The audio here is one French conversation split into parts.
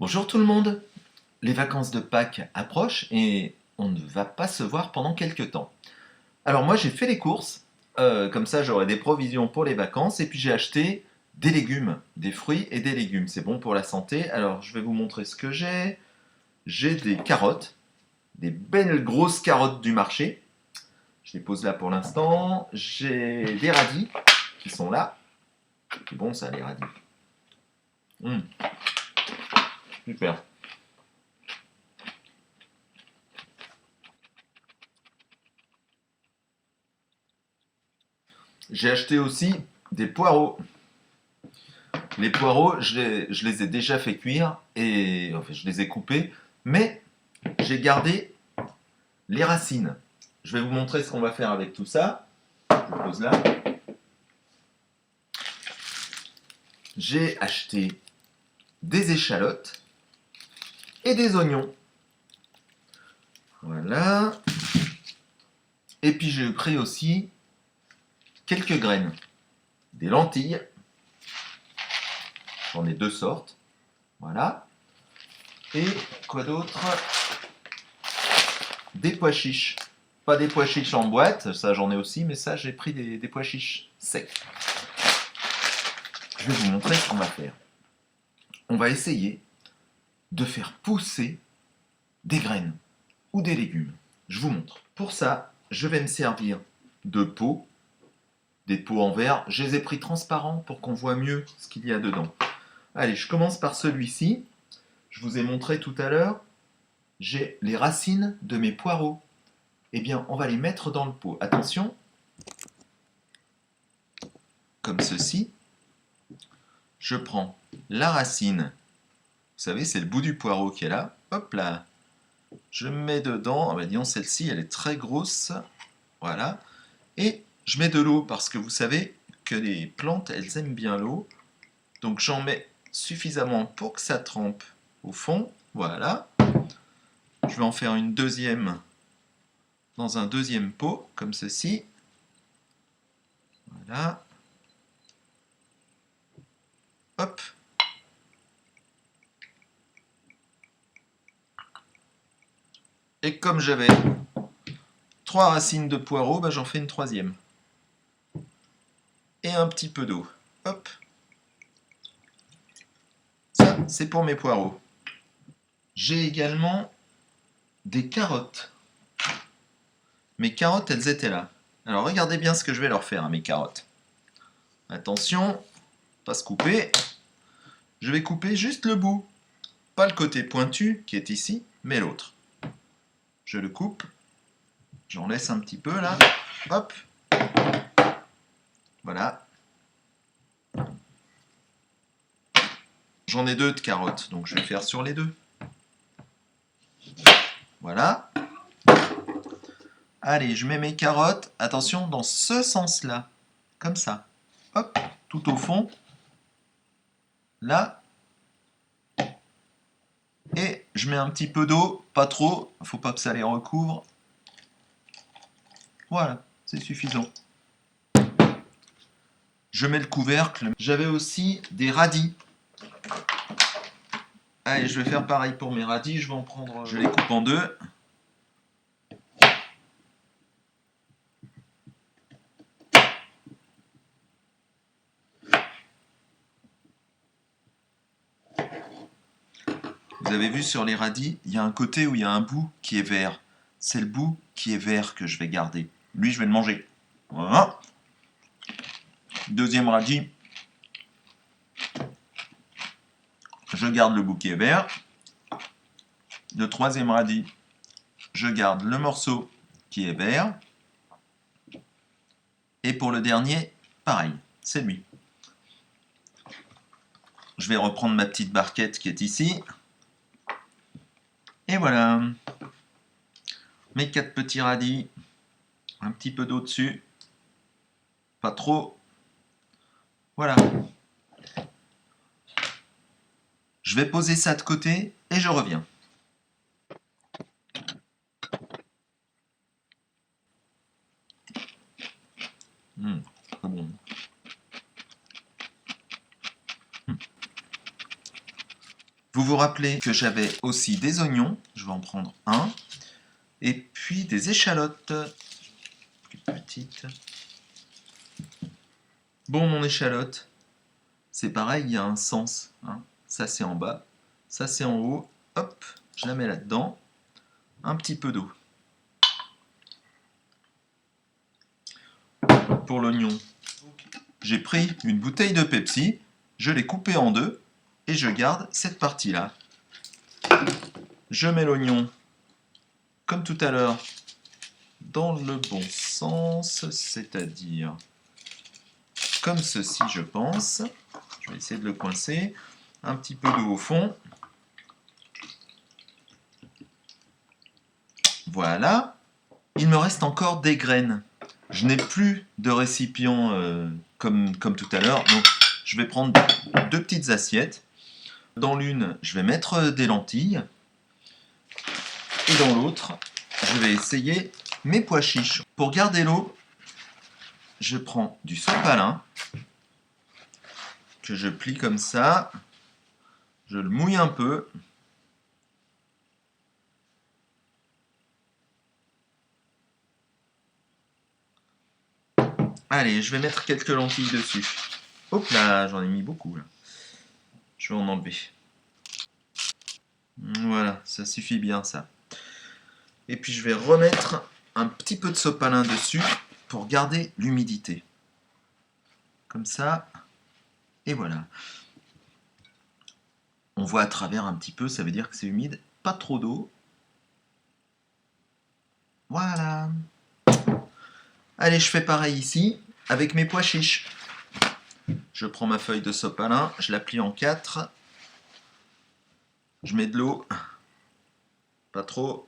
Bonjour tout le monde. Les vacances de Pâques approchent et on ne va pas se voir pendant quelques temps. Alors moi j'ai fait les courses, comme ça j'aurai des provisions pour les vacances et puis j'ai acheté des légumes, des fruits et des légumes. C'est bon pour la santé. Alors je vais vous montrer ce que j'ai. J'ai des carottes, des belles grosses carottes du marché. Je les pose là pour l'instant. J'ai des radis qui sont là. C'est bon ça les radis. Hum, super. J'ai acheté aussi des poireaux. Les poireaux, je les ai déjà fait cuire et enfin, je les ai coupés, mais j'ai gardé les racines. Je vais vous montrer ce qu'on va faire avec tout ça. Je le pose là. J'ai acheté des échalotes et des oignons. Voilà. Et puis j'ai pris aussi quelques graines. Des lentilles. J'en ai deux sortes. Voilà. Et quoi d'autre? Des pois chiches. Pas des pois chiches en boîte, ça j'en ai aussi, mais ça j'ai pris des pois chiches secs. Je vais vous montrer ce qu'on va faire. On va essayer de faire pousser des graines ou des légumes. Je vous montre. Pour ça, je vais me servir de pots, des pots en verre. Je les ai pris transparents pour qu'on voit mieux ce qu'il y a dedans. Allez, je commence par celui-ci. Je vous ai montré tout à l'heure. J'ai les racines de mes poireaux. Eh bien, on va les mettre dans le pot. Attention, comme ceci. Je prends la racine. Vous savez, c'est le bout du poireau qui est là. Hop là. Je mets dedans. Ah ben disons, celle-ci, elle est très grosse. Voilà. Et je mets de l'eau parce que vous savez que les plantes, elles aiment bien l'eau. Donc j'en mets suffisamment pour que ça trempe au fond. Voilà. Je vais en faire une deuxième dans un deuxième pot, comme ceci. Voilà. Hop. Et comme j'avais trois racines de poireaux, ben j'en fais une troisième. Et un petit peu d'eau. Hop. Ça, c'est pour mes poireaux. J'ai également des carottes. Mes carottes, elles étaient là. Alors regardez bien ce que je vais leur faire à mes carottes. Attention, pas se couper. Je vais couper juste le bout. Pas le côté pointu qui est ici, mais l'autre. Je le coupe. J'en laisse un petit peu là. Hop. Voilà. J'en ai deux de carottes, donc je vais faire sur les deux. Voilà. Allez, je mets mes carottes. Attention, dans ce sens-là. Comme ça. Hop, tout au fond. Là. Et je mets un petit peu d'eau, pas trop, il ne faut pas que ça les recouvre. Voilà, c'est suffisant. Je mets le couvercle. J'avais aussi des radis. Allez, je vais faire pareil pour mes radis. Je vais en prendre. Je les coupe en deux. Vous avez vu sur les radis, il y a un côté où il y a un bout qui est vert. C'est le bout qui est vert que je vais garder. Lui, je vais le manger. Voilà. Deuxième radis. Je garde le bout qui est vert. Le troisième radis, je garde le morceau qui est vert. Et pour le dernier, pareil, c'est lui. Je vais reprendre ma petite barquette qui est ici. Et voilà. Mes quatre petits radis. Un petit peu d'eau dessus. Pas trop. Voilà. Je vais poser ça de côté et je reviens. Très bon. Vous vous rappelez que j'avais aussi des oignons, je vais en prendre un, et puis des échalotes, plus petites. Bon, mon échalote, c'est pareil, il y a un sens, hein. Ça c'est en bas, ça c'est en haut, hop, je la mets là-dedans, un petit peu d'eau. Pour l'oignon, j'ai pris une bouteille de Pepsi, je l'ai coupée en deux, et je garde cette partie-là. Je mets l'oignon, comme tout à l'heure, dans le bon sens, c'est-à-dire comme ceci, je pense. Je vais essayer de le coincer. Un petit peu d'eau au fond. Voilà. Il me reste encore des graines. Je n'ai plus de récipient comme tout à l'heure, donc je vais prendre deux petites assiettes. Dans l'une, je vais mettre des lentilles. Et dans l'autre, je vais essayer mes pois chiches. Pour garder l'eau, je prends du sopalin que je plie comme ça. Je le mouille un peu. Allez, je vais mettre quelques lentilles dessus. Hop là, j'en ai mis beaucoup là. Je vais en enlever. Voilà, ça suffit bien ça. Et puis je vais remettre un petit peu de sopalin dessus pour garder l'humidité. Comme ça. Et voilà. On voit à travers un petit peu, ça veut dire que c'est humide. Pas trop d'eau. Voilà. Allez, je fais pareil ici avec mes pois chiches. Je prends ma feuille de sopalin, je la plie en 4. Je mets de l'eau. Pas trop.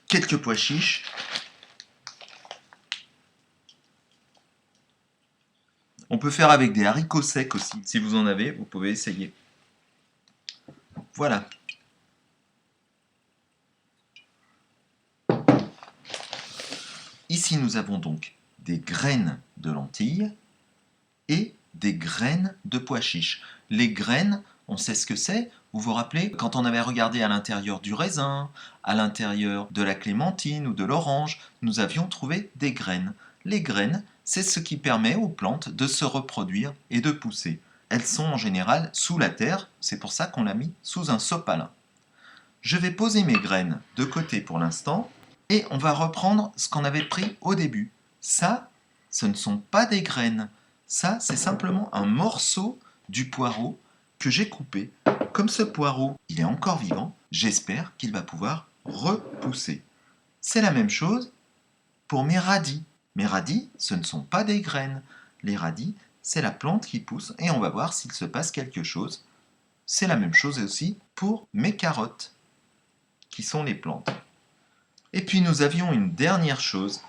Quelques pois chiches. On peut faire avec des haricots secs aussi. Si vous en avez, vous pouvez essayer. Voilà. Ici, nous avons donc des graines de lentilles et des graines de pois chiches. Les graines, on sait ce que c'est. Vous vous rappelez, quand on avait regardé à l'intérieur du raisin, à l'intérieur de la clémentine ou de l'orange, nous avions trouvé des graines. Les graines, c'est ce qui permet aux plantes de se reproduire et de pousser. Elles sont en général sous la terre, c'est pour ça qu'on l'a mis sous un sopalin. Je vais poser mes graines de côté pour l'instant et on va reprendre ce qu'on avait pris au début. Ça, ce ne sont pas des graines. Ça, c'est simplement un morceau du poireau que j'ai coupé. Comme ce poireau, il est encore vivant, j'espère qu'il va pouvoir repousser. C'est la même chose pour mes radis. Mes radis, ce ne sont pas des graines. Les radis, c'est la plante qui pousse et on va voir s'il se passe quelque chose. C'est la même chose aussi pour mes carottes, qui sont les plantes. Et puis nous avions une dernière chose.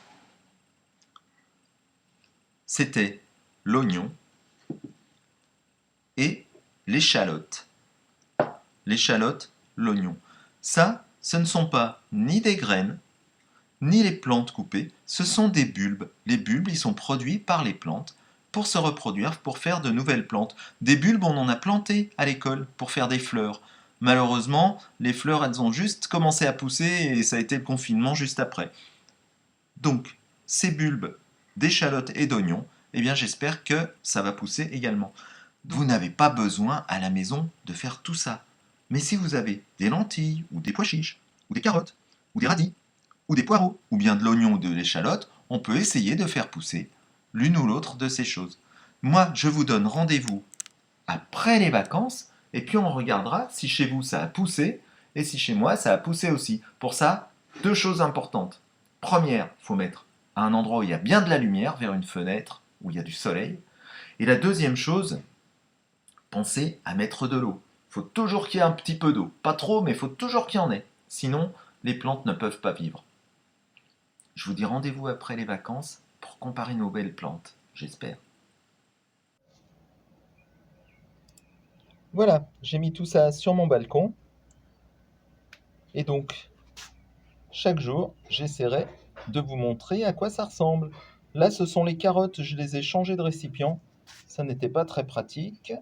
C'était l'oignon et l'échalote. L'échalote, l'oignon. Ça, ce ne sont pas ni des graines, ni les plantes coupées, ce sont des bulbes. Les bulbes, ils sont produits par les plantes pour se reproduire, pour faire de nouvelles plantes. Des bulbes, on en a planté à l'école pour faire des fleurs. Malheureusement, les fleurs, elles ont juste commencé à pousser et ça a été le confinement juste après. Donc, ces bulbes d'échalotes et d'oignons, eh bien j'espère que ça va pousser également. Vous n'avez pas besoin à la maison de faire tout ça. Mais si vous avez des lentilles, ou des pois chiches, ou des carottes, ou des radis, ou des poireaux, ou bien de l'oignon ou de l'échalote, on peut essayer de faire pousser l'une ou l'autre de ces choses. Moi, je vous donne rendez-vous après les vacances, et puis on regardera si chez vous ça a poussé, et si chez moi ça a poussé aussi. Pour ça, deux choses importantes. Première, il faut mettre à un endroit où il y a bien de la lumière, vers une fenêtre, où il y a du soleil. Et la deuxième chose, pensez à mettre de l'eau. Il faut toujours qu'il y ait un petit peu d'eau. Pas trop, mais il faut toujours qu'il y en ait. Sinon, les plantes ne peuvent pas vivre. Je vous dis rendez-vous après les vacances pour comparer nos belles plantes, j'espère. Voilà, j'ai mis tout ça sur mon balcon. Et donc, chaque jour, j'essaierai de vous montrer à quoi ça ressemble. Là, ce sont les carottes, je les ai changées de récipient. Ça n'était pas très pratique.